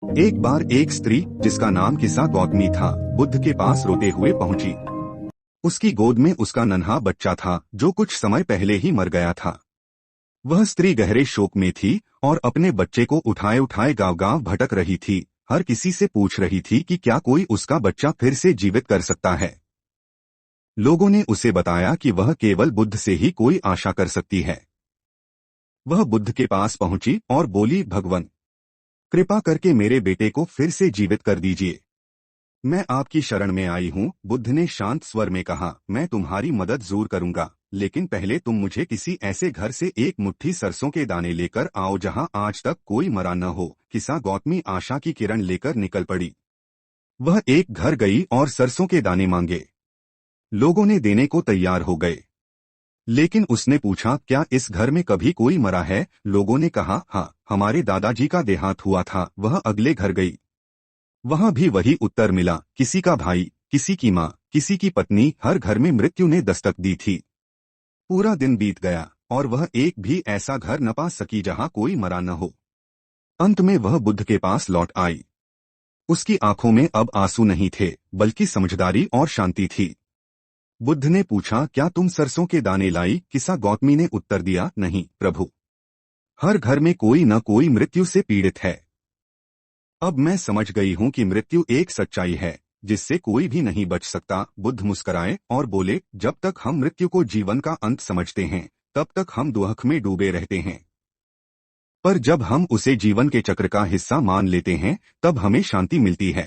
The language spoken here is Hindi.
एक बार एक स्त्री जिसका नाम किस्सा गौतमी था, बुद्ध के पास रोते हुए पहुंची। उसकी गोद में उसका नन्हा बच्चा था जो कुछ समय पहले ही मर गया था। वह स्त्री गहरे शोक में थी और अपने बच्चे को उठाए उठाए गांव-गांव भटक रही थी। हर किसी से पूछ रही थी कि क्या कोई उसका बच्चा फिर से जीवित कर सकता है। लोगों ने उसे बताया कि वह केवल बुद्ध से ही कोई आशा कर सकती है। वह बुद्ध के पास पहुंची और बोली, भगवान, कृपा करके मेरे बेटे को फिर से जीवित कर दीजिए। मैं आपकी शरण में आई हूँ। बुद्ध ने शांत स्वर में कहा, मैं तुम्हारी मदद जरूर करूंगा, लेकिन पहले तुम मुझे किसी ऐसे घर से एक मुट्ठी सरसों के दाने लेकर आओ जहाँ आज तक कोई मरा न हो। किस्सा गौतमी आशा की किरण लेकर निकल पड़ी। वह एक घर गई और सरसों के दाने मांगे। लोगों ने देने को तैयार हो गए, लेकिन उसने पूछा, क्या इस घर में कभी कोई मरा है? लोगों ने कहा, हाँ, हमारे दादाजी का देहांत हुआ था। वह अगले घर गई। वहां भी वही उत्तर मिला, किसी का भाई, किसी की माँ, किसी की पत्नी। हर घर में मृत्यु ने दस्तक दी थी। पूरा दिन बीत गया और वह एक भी ऐसा घर न पा सकी जहां कोई मरा न हो। अंत में वह बुद्ध के पास लौट आई। उसकी आंखों में अब आंसू नहीं थे, बल्कि समझदारी और शांति थी। बुद्ध ने पूछा, क्या तुम सरसों के दाने लाई? किस्सा गौतमी ने उत्तर दिया, नहीं प्रभु, हर घर में कोई न कोई मृत्यु से पीड़ित है। अब मैं समझ गई हूं कि मृत्यु एक सच्चाई है जिससे कोई भी नहीं बच सकता। बुद्ध मुस्कुराए और बोले, जब तक हम मृत्यु को जीवन का अंत समझते हैं तब तक हम दुख में डूबे रहते हैं, पर जब हम उसे जीवन के चक्र का हिस्सा मान लेते हैं तब हमें शांति मिलती है।